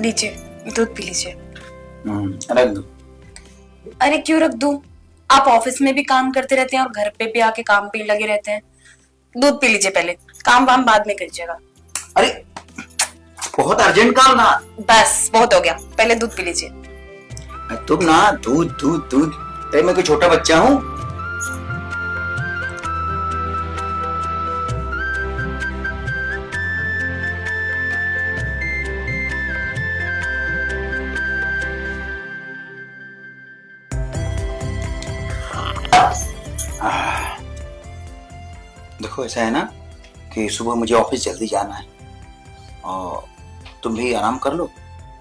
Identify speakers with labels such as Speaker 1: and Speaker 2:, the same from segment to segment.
Speaker 1: लीजिए, दूध पी लीजिए।
Speaker 2: रख दो।
Speaker 1: अरे क्यों रख दूं? आप ऑफिस में भी काम करते रहते हैं और घर पे भी आके काम पे लगे रहते हैं। दूध पी लीजिए पहले, काम वाम बाद में करिएगा।
Speaker 2: अरे बहुत अर्जेंट काम था।
Speaker 1: बस बहुत हो गया, पहले दूध पी लीजिए।
Speaker 2: तुम ना दूध दूध दूध, अरे मैं कोई छोटा बच्चा हूँ? देखो ऐसा है ना कि सुबह मुझे ऑफिस जल्दी जाना है और तुम भी आराम कर लो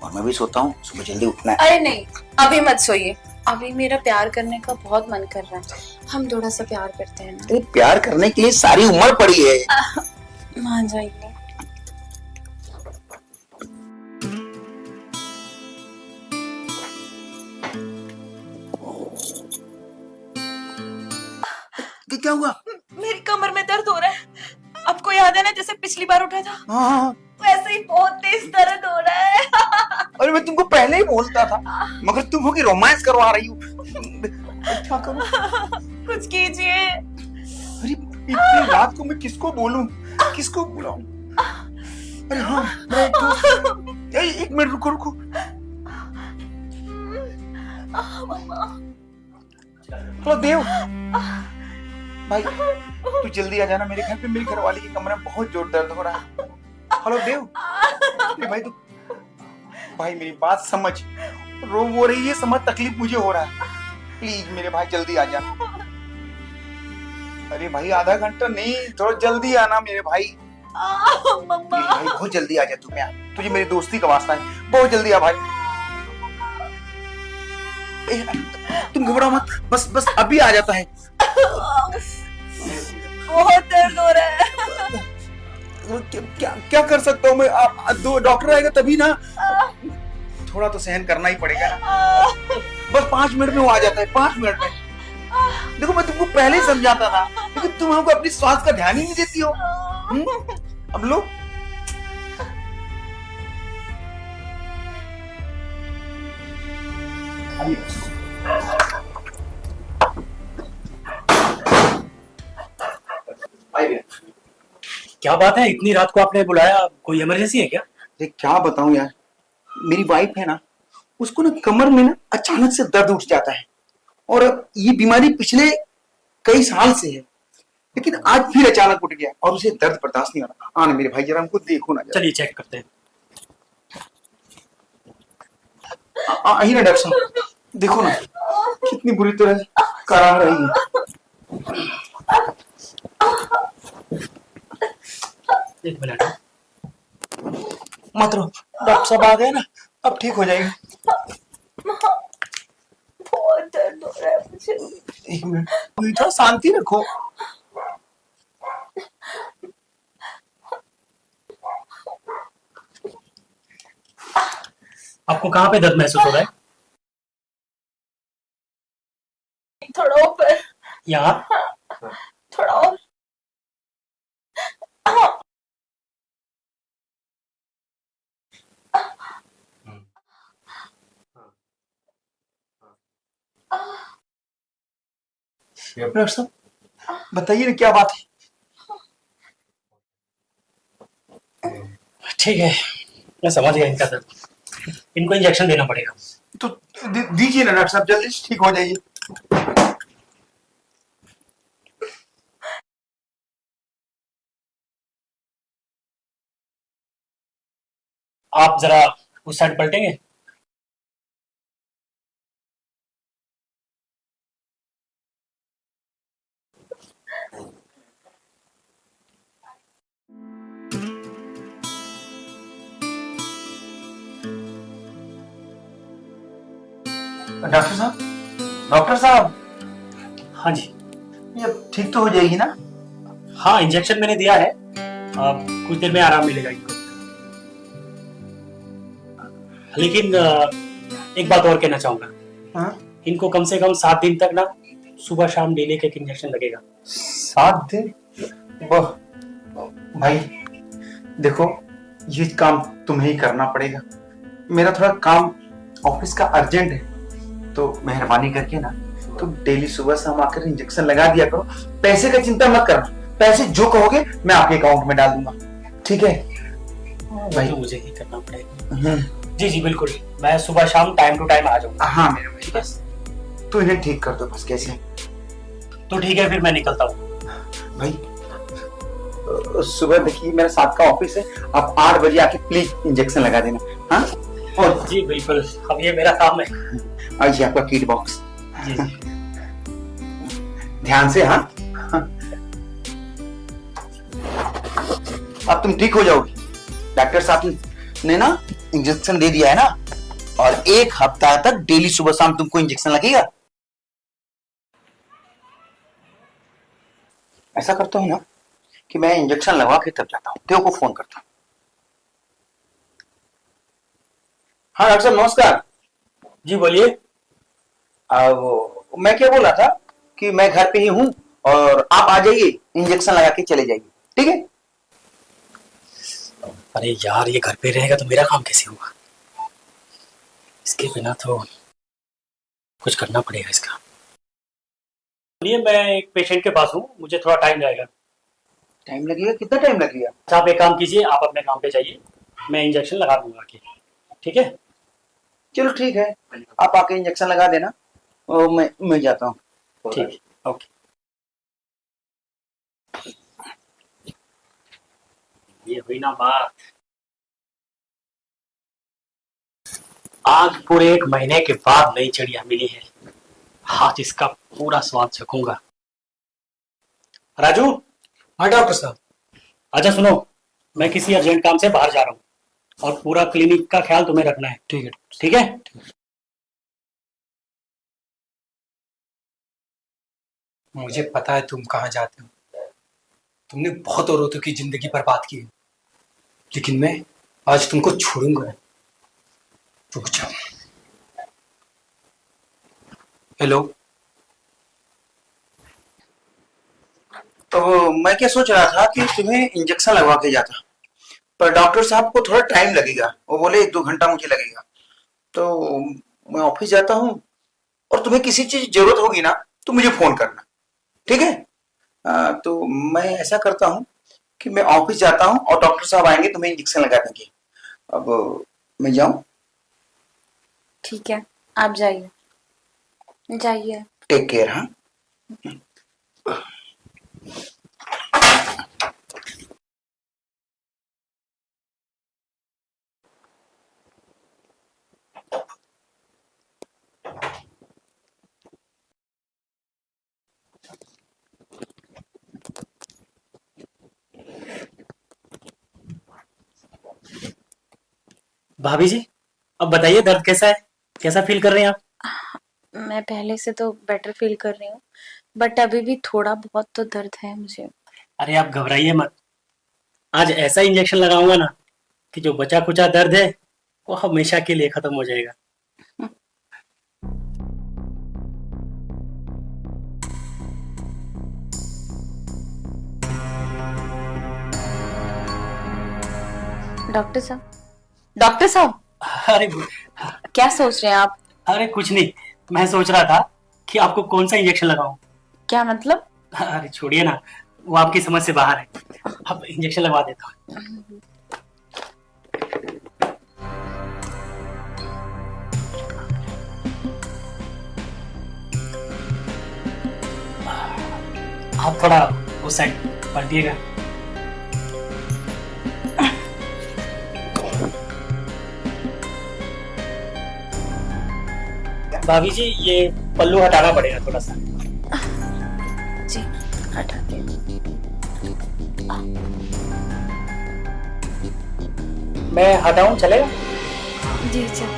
Speaker 2: और मैं भी सोता हूँ, सुबह जल्दी उठना है।
Speaker 1: अरे नहीं, अभी मत सोइए, अभी मेरा प्यार करने का बहुत मन कर रहा है। हम थोड़ा सा प्यार करते हैं ना।
Speaker 2: अरे प्यार करने के लिए सारी उम्र पड़ी है।
Speaker 1: मान जाइए।
Speaker 2: क्या हुआ?
Speaker 1: मेरी कमर में दर्द हो रहा है। आपको याद है ना जैसे पिछली बार उठा था?
Speaker 2: हाँ।
Speaker 1: वैसे ही बहुत तेज दर्द हो रहा है।
Speaker 2: अरे मैं तुमको पहले ही बोलता था, मगर तुम हो कि रोमांस करवा रही हो। क्या करूं?
Speaker 1: कुछ कीजिए।
Speaker 2: अरे इतनी रात को मैं किसको बोलूं, किसको बुलाऊं? अरे हाँ, एक मिनट रुको रुको। हेलो देव भाई, तू जल्दी आ जाना मेरे घर पे। मेरी घरवाली की कमरे में बहुत जोर दर्द हो रहा है। हेलो देव। अरे भाई तू, भाई मेरी बात समझ, रो वो रही है, समझ तकलीफ मुझे हो रहा है। प्लीज मेरे भाई जल्दी आ जा। अरे भाई आधा घंटा नहीं, थोड़ा जल्दी आना मेरे भाई। मेरे भाई बहुत जल्दी आ जा तू। मैं तुझे मेरी दोस्ती का वास्ता है, बहुत जल्दी आ भाई। तुम घबराओ मत, बस बस अभी आ जाता है।
Speaker 1: बहुत दर्द हो रहा है।
Speaker 2: क्या क्या कर सकता हूँ मैं? आप दो डॉक्टर आएगा तभी ना। थोड़ा तो सहन करना ही पड़ेगा ना। बस 5 मिनट में वो आ जाता है, 5 मिनट में। देखो मैं तुमको पहले ही समझाता था, लेकिन तुम हमको अपनी स्वास्थ्य का ध्यान ही नहीं देती हो। अब लो।
Speaker 3: क्या बात है, इतनी रात को आपने बुलाया? कोई इमरजेंसी है क्या?
Speaker 2: अरे क्या बताऊं यार, मेरी वाइफ है ना, उसको ना कमर में ना अचानक से दर्द उठ जाता है और ये बीमारी पिछले कई साल से है, लेकिन आज फिर अचानक उठ गया और उसे दर्द बर्दाश्त नहीं हो रहा। आना मेरे भाई, जरा हमको देखो ना।
Speaker 3: चलिए चेक करते हैं।
Speaker 2: आइए ना डॉक्टर साहब, देखो ना कितनी बुरी तरह करा रही है।
Speaker 3: एक मिनट।
Speaker 2: मत रो, डॉक्टर साहब आ गए ना, अब ठीक हो जाएगी।
Speaker 1: बहुत दर्द हो रहा है मुझे।
Speaker 2: एक मिनट, थोड़ा शांति रखो।
Speaker 3: आपको कहाँ पे दर्द महसूस हो रहा है?
Speaker 1: थोड़ा ऊपर।
Speaker 3: यहाँ?
Speaker 1: थोड़ा और।
Speaker 2: डॉक्टर साहब बताइए ना क्या बात है।
Speaker 3: ठीक है, मैं समझ गया इनका दर्द। इनको इंजेक्शन देना पड़ेगा।
Speaker 2: तो दीजिए ना डॉक्टर साहब, जल्दी से ठीक हो जाइए।
Speaker 3: आप जरा उस साइड पलटेंगे?
Speaker 2: डॉक्टर साहब, डॉक्टर साहब।
Speaker 3: हाँ जी।
Speaker 2: ये अब ठीक तो हो जाएगी ना?
Speaker 3: हाँ, इंजेक्शन मैंने दिया है, कुछ देर में आराम मिलेगा इनको। लेकिन एक बात और कहना चाहूंगा।
Speaker 2: हाँ?
Speaker 3: इनको कम से कम 7 दिन तक ना सुबह शाम डेली का एक इंजेक्शन लगेगा।
Speaker 2: 7 दिन? वाह भाई, देखो ये काम तुम्हें ही करना पड़ेगा। मेरा थोड़ा काम ऑफिस का अर्जेंट है, तो मेहरबानी करके ना तुम डेली सुबह शाम आकर इंजेक्शन लगा दिया करो। पैसे का चिंता मत करना, पैसे जो कहोगे मैं आपके अकाउंट में डाल दूंगा, ठीक है?
Speaker 3: भाई मुझे ही करना पड़ेगा। जी जी बिल्कुल, मैं सुबह शाम टाइम टू टाइम आ जाऊंगा।
Speaker 2: हाँ मेरे भाई, बस तू इन्हें ठीक कर दो बस। कैसे?
Speaker 3: तो ठीक है, फिर मैं निकलता हूँ।
Speaker 2: भाई सुबह देखिए मेरा 7 का ऑफिस है, आप 8 बजे आके प्लीज इंजेक्शन लगा देना। हाँ
Speaker 3: और जी बिल्कुल, अब ये मेरा काम है।
Speaker 2: आइए आपका किट बॉक्स।
Speaker 3: जी जी
Speaker 2: ध्यान से। हाँ अब तुम ठीक हो जाओगी। डॉक्टर साहब ने ना इंजेक्शन दे दिया है ना, और 1 हफ्ता तक डेली सुबह शाम तुमको इंजेक्शन लगेगा। ऐसा करता हूं ना कि मैं इंजेक्शन लगवा के तब जाता हूं, तेरे को फोन करता हूं। हाँ डॉक्टर साहब नमस्कार।
Speaker 3: जी बोलिए।
Speaker 2: मैं क्या बोल रहा था कि मैं घर पे ही हूं और आप आ जाइए, इंजेक्शन लगा के चले जाइए, ठीक है?
Speaker 3: अरे यार, ये घर पे रहेगा तो मेरा काम कैसे होगा? इसके बिना तो कुछ करना पड़ेगा इसका। बोलिए, मैं एक पेशेंट के पास हूँ, मुझे थोड़ा टाइम लगेगा।
Speaker 2: टाइम लगेगा? कितना टाइम लगेगा?
Speaker 3: अच्छा आप एक काम कीजिए, आप अपने काम पे जाइए, मैं इंजेक्शन लगा दूंगा आके, ठीक है?
Speaker 2: चलो ठीक है, आप आके इंजेक्शन लगा देना और मैं जाता हूँ।
Speaker 3: ठीक है, ओके। ये हुई ना बात। आज पूरे 1 महीने के बाद नई चिड़िया मिली है, आज इसका पूरा स्वाद चखूंगा। राजू।
Speaker 4: हाँ डॉक्टर साहब।
Speaker 3: अच्छा सुनो, मैं किसी अर्जेंट काम से बाहर जा रहा हूँ और पूरा क्लिनिक का ख्याल तुम्हें रखना है।
Speaker 4: ठीक है।
Speaker 3: ठीक है?
Speaker 4: मुझे पता है तुम कहाँ जाते हो, तुमने बहुत औरतों की जिंदगी बर्बाद की है, लेकिन मैं आज तुमको छोड़ूंगा नहीं। रुक जाओ। हेलो।
Speaker 2: तो मैं क्या सोच रहा था कि तुम्हें इंजेक्शन लगवा के जाता, पर डॉक्टर साहब को थोड़ा टाइम लगेगा, वो बोले 1-2 घंटा मुझे लगेगा। तो मैं ऑफिस जाता हूँ, और तुम्हें किसी चीज की जरूरत होगी ना तो मुझे फोन करना, ठीक है? तो मैं ऐसा करता हूँ कि मैं ऑफिस जाता हूँ और डॉक्टर साहब आएंगे, तुम्हें इंजेक्शन लगा देंगे। अब मैं जाऊँ?
Speaker 1: ठीक है, आप जाइए जाइए।
Speaker 2: Take care. हाँ
Speaker 3: भाभी जी, अब बताइए दर्द कैसा है, कैसा फील कर रहे हैं आप?
Speaker 1: मैं पहले से तो बेटर फील कर रही हूँ, बट अभी भी थोड़ा बहुत तो दर्द है मुझे।
Speaker 3: अरे आप घबराइए मत, आज ऐसा इंजेक्शन लगाऊंगा ना कि जो बचा कुचा दर्द है वो हमेशा के लिए खत्म हो जाएगा।
Speaker 1: डॉक्टर साहब, डॉक्टर साहब,
Speaker 3: अरे
Speaker 1: क्या सोच रहे हैं आप?
Speaker 3: अरे कुछ नहीं, मैं सोच रहा था कि आपको कौन सा इंजेक्शन लगाऊं।
Speaker 1: क्या मतलब?
Speaker 3: अरे छोड़िए ना, वो आपकी समझ से बाहर है। अब इंजेक्शन लगवा देता हूँ। आप थोड़ा उस साइड पलटिएगा। भाभी जी, ये पल्लू हटाना पड़ेगा थोड़ा सा।
Speaker 1: जी हटाते हैं।
Speaker 3: मैं हटाऊं, चलेगा?
Speaker 1: जी चल।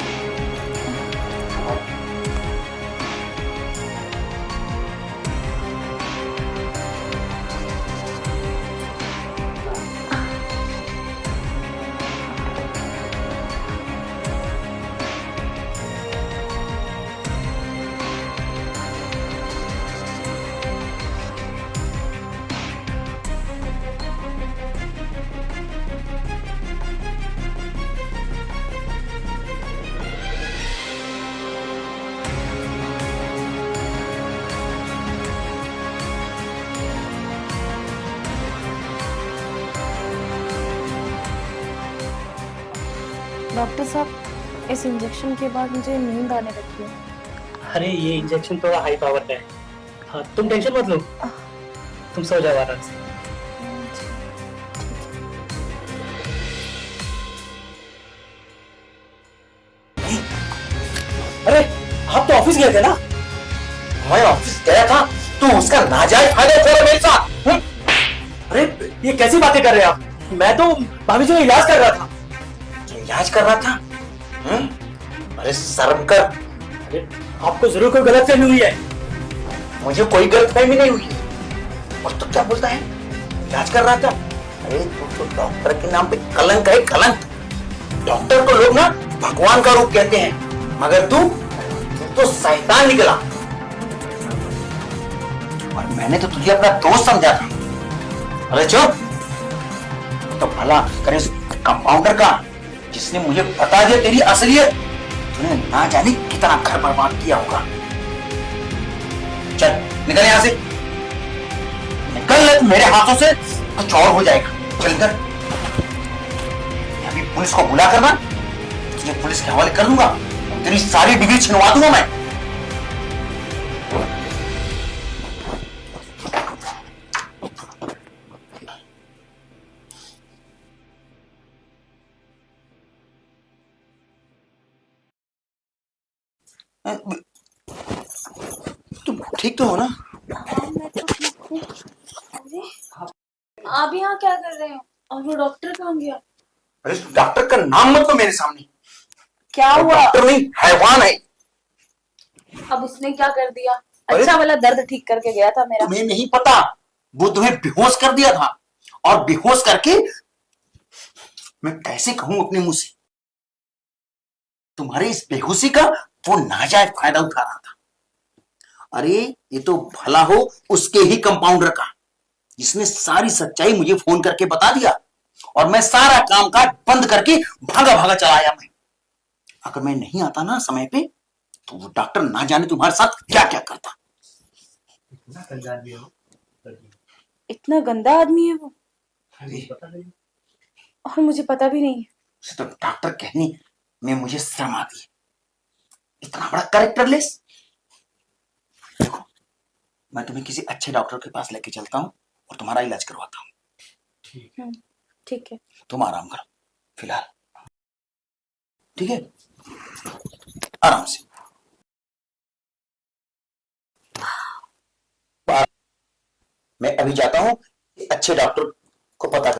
Speaker 1: डॉक्टर साहब, इस इंजेक्शन के बाद मुझे नींद आने लगती है।
Speaker 3: अरे ये इंजेक्शन थोड़ा हाई पावर का है। हाँ, तुम टेंशन मत लो, तुम सो जाओ आराम से। अरे आप तो ऑफिस गए थे ना?
Speaker 2: मैं ऑफिस गया था तो उसका नाजायज फायदा उठा रहा मेरे साथ।
Speaker 3: अरे ये कैसी बातें कर रहे हैं आप? मैं तो भाभी जी का इलाज कर रहा था।
Speaker 2: इलाज कर रहा था? अरे शर्म कर।
Speaker 3: अरे आपको जरूर कोई गलतफहमी हुई है।
Speaker 2: मुझे कोई गलतफहमी नहीं हुई और तो क्या बोलता है इलाज कर रहा था? अरे तू तो डॉक्टर के नाम पे कलंक है, कलंक। डॉक्टर को लोग ना भगवान का रूप कहते हैं, मगर तू तो शैतान निकला। और मैंने तो तुझे अपना दोस्त समझा था। अरे चुप। तो भला करे उस कंपाउंडर का जिसने मुझे बता दिया तेरी असलियत। तूने ना जाने कितना घर बर्बाद किया होगा। चल निकल यहां से, निकल ले, मेरे हाथों से कुछ और हो जाएगा। चल कर, अभी पुलिस को बुला करना, तुझे पुलिस के हवाले कर दूंगा और तेरी सारी डिग्री छिनवा दूंगा मैं। तुम ठीक तो हो ना?
Speaker 1: मैं तो ठीक हूँ। अरे आप यहाँ क्या कर रहे हो? और वो डॉक्टर कहाँ गया?
Speaker 2: अरे डॉक्टर का नाम मत लो मेरे सामने।
Speaker 1: क्या
Speaker 2: वो
Speaker 1: हुआ?
Speaker 2: डॉक्टर नहीं, हैवान है।
Speaker 1: अब उसने क्या कर दिया?
Speaker 2: अरे
Speaker 1: अच्छा वाला दर्द ठीक करके गया था मेरा।
Speaker 2: तुम्हें नहीं पता, वो तुम्हें बेहोश कर दिया था और बेहोश करके, मैं कैसे कहूं अपने मुंह से, तुम्हारे इस बेहोशी का वो नाजायज फायदा उठा रहा था। अरे ये तो भला हो उसके ही कंपाउंडर का, जिसने सारी सच्चाई मुझे फोन करके बता दिया और मैं सारा काम काज बंद करके भागा भागा चला आया। मैं अगर मैं नहीं आता ना समय पे तो वो डॉक्टर ना जाने तुम्हारे साथ क्या क्या करता।
Speaker 1: इतना गंदा आदमी है वो,
Speaker 2: अरे
Speaker 1: और मुझे पता भी नहीं है।
Speaker 2: उसे तो डॉक्टर कहने में मुझे शर्म आती है, इतना बड़ा कैरेक्टरलेस। देखो मैं तुम्हें किसी अच्छे डॉक्टर के पास लेके चलता हूँ और तुम्हारा इलाज करवाता हूँ।
Speaker 1: ठीक है।
Speaker 2: तुम आराम करो फिलहाल, ठीक है? आराम से। मैं अभी जाता हूँ अच्छे डॉक्टर को पता कर।